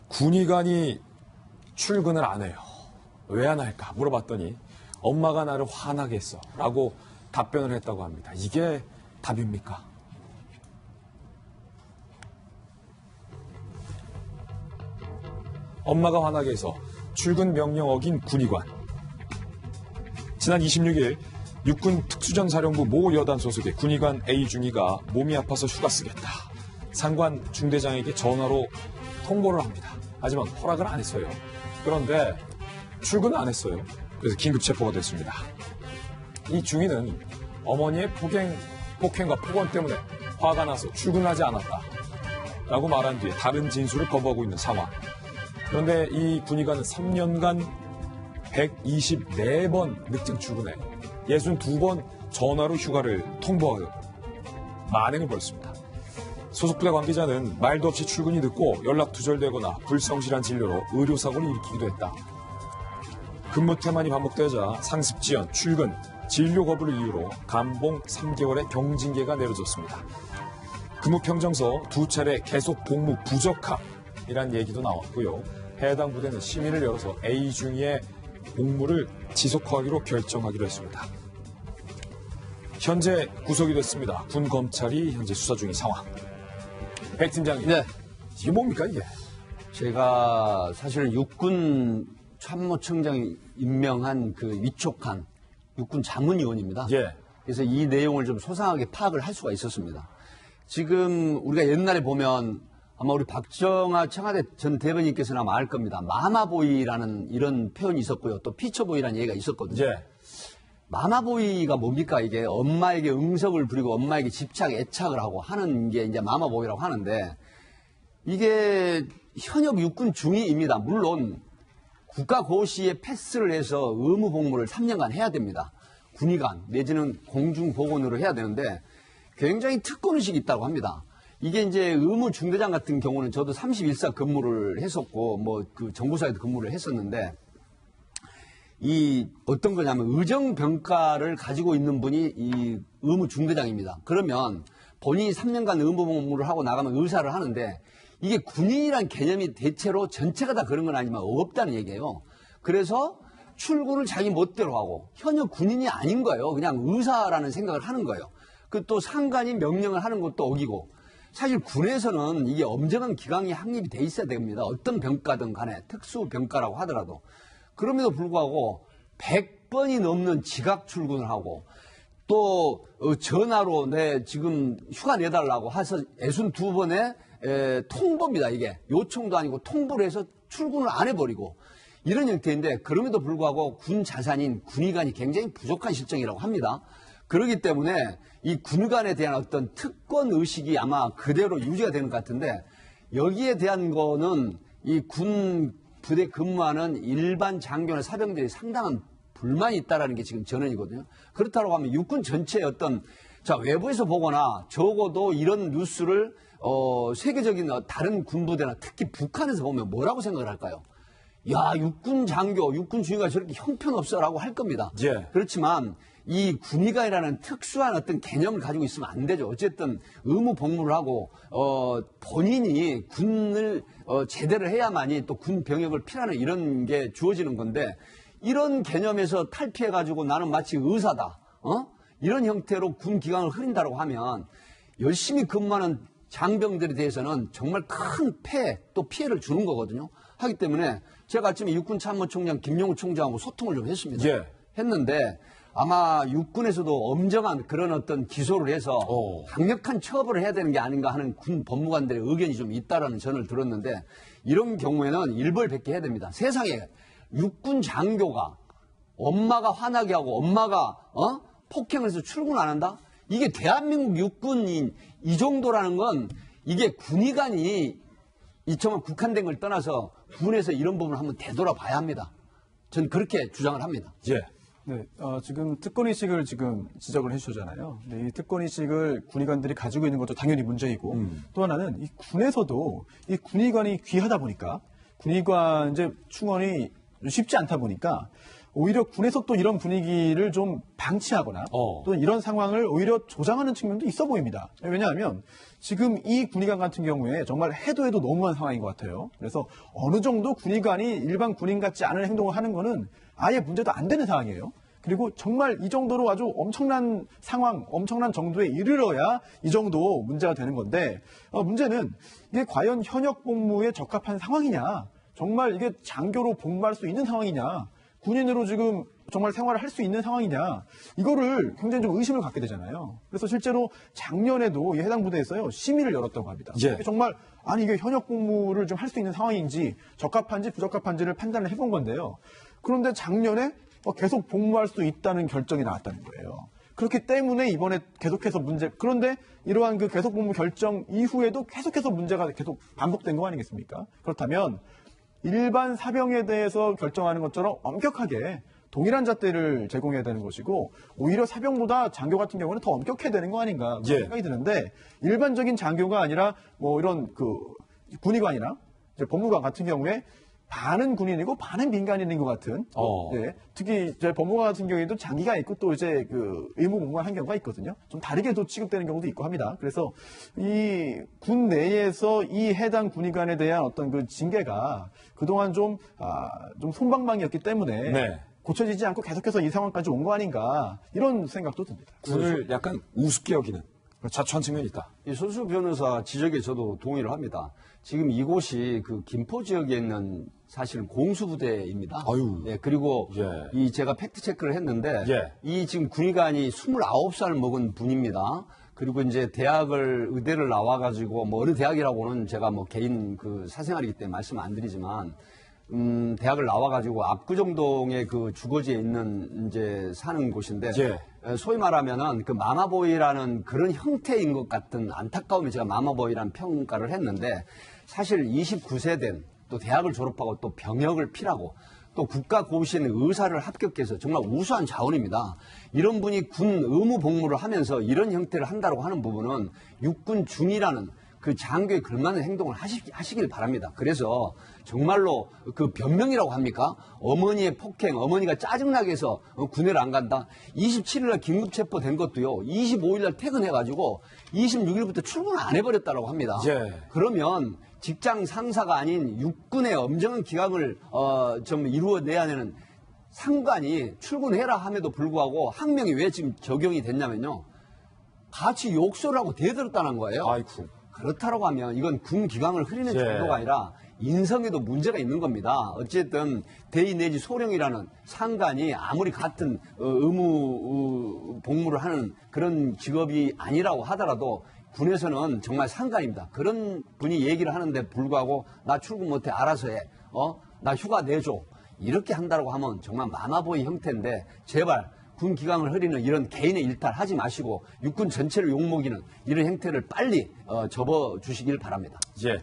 군의관이 출근을 안 해요. 왜 안 할까 물어봤더니 엄마가 나를 화나게 했어 라고 답변을 했다고 합니다. 이게 답입니까? 엄마가 화나게 해서 출근 명령 어긴 군의관. 지난 26일 육군 특수전사령부 모 여단 소속의 군의관 A중위가 몸이 아파서 휴가 쓰겠다. 상관 중대장에게 전화로 통보를 합니다. 하지만 허락을 안 했어요. 그런데 출근을 안 했어요. 그래서 긴급 체포가 됐습니다. 이 중위는 어머니의 폭행과 폭언 때문에 화가 나서 출근하지 않았다 라고 말한 뒤에 다른 진술을 거부하고 있는 상황. 그런데 이 군의관은 3년간 124번 늦증 출근해 62번 전화로 휴가를 통보하고 만행을 벌였습니다. 소속 부대 관계자는 말도 없이 출근이 늦고 연락 두절되거나 불성실한 진료로 의료사고를 일으키기도 했다. 근무 태만이 반복되자 상습 지연, 출근, 진료 거부를 이유로 감봉 3개월의 경징계가 내려졌습니다. 근무 평정서 2차례 계속 복무 부적합이란 얘기도 나왔고요. 해당 부대는 심의를 열어서 A중위의 복무를 지속하기로 결정하기로 했습니다. 현재 구속이 됐습니다. 군 검찰이 현재 수사 중인 상황. 백 팀장님. 네. 이게 뭡니까 이게? 제가 사실은 육군 참모총장이 임명한 그 위촉한 육군 자문위원입니다. 예. 그래서 이 내용을 좀 소상하게 파악을 할 수가 있었습니다. 지금 우리가 옛날에 보면 아마 우리 박정아 청와대 전 대변인께서는 아마 알 겁니다. 마마보이라는 이런 표현이 있었고요. 또 피처보이라는 얘기가 있었거든요. 예. 마마보이가 뭡니까? 이게 엄마에게 응석을 부리고 엄마에게 집착, 애착을 하고 하는 게 이제 마마보이라고 하는데 이게 현역 육군 중위입니다. 물론 국가고시에 패스를 해서 의무복무를 3년간 해야 됩니다. 군의관 내지는 공중보건으로 해야 되는데 굉장히 특권의식이 있다고 합니다. 이게 이제 의무중대장 같은 경우는 저도 31사 근무를 했었고 뭐 그 정부사에도 근무를 했었는데 이 어떤 거냐면 의정병가를 가지고 있는 분이 이 의무중대장입니다. 그러면 본인이 3년간 의무복무를 하고 나가면 의사를 하는데 이게 군인이란 개념이 대체로 전체가 다 그런 건 아니지만 없다는 얘기예요. 그래서 출근을 자기 멋대로 하고 현역 군인이 아닌 거예요. 그냥 의사라는 생각을 하는 거예요. 그 또 상관이 명령을 하는 것도 어기고 사실 군에서는 이게 엄정한 기강이 확립이 돼 있어야 됩니다. 어떤 병가든 간에 특수병가라고 하더라도. 그럼에도 불구하고 100번이 넘는 지각 출근을 하고 또 전화로 내 지금 휴가 내달라고 해서 62번의 통보입니다. 이게 요청도 아니고 통보를 해서 출근을 안 해버리고 이런 형태인데 그럼에도 불구하고 군 자산인 군의관이 굉장히 부족한 실정이라고 합니다. 그렇기 때문에 이 군의관에 대한 어떤 특권 의식이 아마 그대로 유지가 되는 것 같은데 여기에 대한 거는 이 군 부대 근무하는 일반 장교나 사병들이 상당한 불만이 있다라는 게 지금 전언이거든요. 그렇다고 하면 육군 전체의 어떤 자 외부에서 보거나 적어도 이런 뉴스를 세계적인 다른 군부대나 특히 북한에서 보면 뭐라고 생각을 할까요? 야 육군 장교, 육군 중위가 저렇게 형편없어라고 할 겁니다. 예. 그렇지만 이 군의관이라는 특수한 어떤 개념을 가지고 있으면 안 되죠. 어쨌든 의무 복무를 하고 본인이 군을 제대로 해야만이 또 군 병역을 필요하는 이런 게 주어지는 건데 이런 개념에서 탈피해가지고 나는 마치 의사다. 이런 형태로 군 기강을 흐린다고 하면 열심히 근무하는 장병들에 대해서는 정말 큰 또 피해를 주는 거거든요. 하기 때문에 제가 아침에 육군 참모총장 김용우 총장하고 소통을 좀 했습니다. 예. 했는데 아마 육군에서도 엄정한 그런 어떤 기소를 해서 강력한 처벌을 해야 되는 게 아닌가 하는 군 법무관들의 의견이 좀 있다라는 전을 들었는데 이런 경우에는 일벌백계 해야 됩니다. 세상에 육군 장교가 엄마가 화나게 하고 엄마가 폭행을 해서 출근 안 한다? 이게 대한민국 육군인 이 정도라는 건 이게 군의관이 정말 국한된 걸 떠나서 군에서 이런 부분을 한번 되돌아봐야 합니다. 저는 그렇게 주장을 합니다. 예. 네, 지금 특권의식을 지금 지적을 해주셨잖아요. 근데 이 특권의식을 군의관들이 가지고 있는 것도 당연히 문제이고 또 하나는 이 군에서도 이 군의관이 귀하다 보니까 군의관 이제 충원이 쉽지 않다 보니까 오히려 군에서 또 이런 분위기를 좀 방치하거나 또 이런 상황을 오히려 조장하는 측면도 있어 보입니다. 왜냐하면 지금 이 군의관 같은 경우에 정말 해도 너무한 상황인 것 같아요. 그래서 어느 정도 군의관이 일반 군인 같지 않은 행동을 하는 거는 아예 문제도 안 되는 상황이에요. 그리고 정말 이 정도로 아주 엄청난 상황, 엄청난 정도에 이르러야 이 정도 문제가 되는 건데 문제는 이게 과연 현역 복무에 적합한 상황이냐, 정말 이게 장교로 복무할 수 있는 상황이냐, 군인으로 지금 정말 생활을 할 수 있는 상황이냐, 이거를 굉장히 좀 의심을 갖게 되잖아요. 그래서 실제로 작년에도 이 해당 부대에서요 심의를 열었다고 합니다. 예. 이게 정말 아니 이게 현역 복무를 좀 할 수 있는 상황인지 적합한지 부적합한지를 판단을 해본 건데요. 그런데 작년에 계속 복무할 수 있다는 결정이 나왔다는 거예요. 그렇기 때문에 이번에 계속해서 그런데 이러한 그 계속 복무 결정 이후에도 계속해서 문제가 계속 반복된 거 아니겠습니까? 그렇다면 일반 사병에 대해서 결정하는 것처럼 엄격하게 동일한 잣대를 제공해야 되는 것이고 오히려 사병보다 장교 같은 경우는 더 엄격해야 되는 거 아닌가 그런 생각이 드는데 일반적인 장교가 아니라 뭐 이런 그 군의관이나 이제 법무관 같은 경우에 반은 군인이고 반은 민간인인 것 같은. 네. 특히 이제 법무관 같은 경우에도 장기가 있고 또 이제 그 의무 복무한 경우가 있거든요. 좀 다르게도 취급되는 경우도 있고 합니다. 그래서 이 군 내에서 이 해당 군의관에 대한 어떤 그 징계가 그동안 좀 솜방망이였기 때문에 네. 고쳐지지 않고 계속해서 이 상황까지 온 거 아닌가 이런 생각도 듭니다. 군을 약간 우습게 여기는 자초한 측면이 있다. 이 손수 변호사 지적에 저도 동의를 합니다. 지금 이곳이 그 김포 지역에 있는 사실은 공수부대입니다. 아유. 예, 그리고 예. 이 제가 팩트 체크를 했는데 예. 이 지금 군의관이 29살 먹은 분입니다. 그리고 이제 의대를 나와가지고 뭐 어느 대학이라고는 제가 뭐 개인 그 사생활이기 때문에 말씀 안 드리지만 대학을 나와가지고 압구정동의 그 주거지에 있는 이제 사는 곳인데 예. 소위 말하면은 그 마마보이라는 그런 형태인 것 같은 안타까움에 제가 마마보이라는 평가를 했는데 사실 29세 된 또 대학을 졸업하고 또 병역을 필하고 또 국가고시에는 의사를 합격해서 정말 우수한 자원입니다. 이런 분이 군 의무 복무를 하면서 이런 형태를 한다고 하는 부분은 육군 중이라는 그 장교에 걸맞는 행동을 하시길 바랍니다. 그래서 정말로 그 변명이라고 합니까? 어머니의 폭행, 어머니가 짜증나게 해서 군대를 안 간다. 27일날 긴급 체포된 것도요. 25일날 퇴근해가지고 26일부터 출근을 안 해버렸다고 합니다. 예. 그러면 직장 상사가 아닌 육군의 엄정한 기강을 좀 이루어내야 되는 상관이 출근해라 함에도 불구하고 항명이 왜 지금 적용이 됐냐면요. 같이 욕설을 하고 대들었다는 거예요. 아이쿠. 그렇다고 하면 이건 군 기강을 흐리는 예. 정도가 아니라 인성에도 문제가 있는 겁니다. 어쨌든 대위 내지 소령이라는 상관이 아무리 같은 의무 복무를 하는 그런 직업이 아니라고 하더라도 군에서는 정말 상관입니다. 그런 분이 얘기를 하는데 불구하고 나 출근 못해 알아서 해. 나 휴가 내줘. 이렇게 한다고 하면 정말 마마보이 형태인데 제발 군 기강을 흐리는 이런 개인의 일탈 하지 마시고 육군 전체를 욕먹이는 이런 행태를 빨리 접어주시길 바랍니다. 예.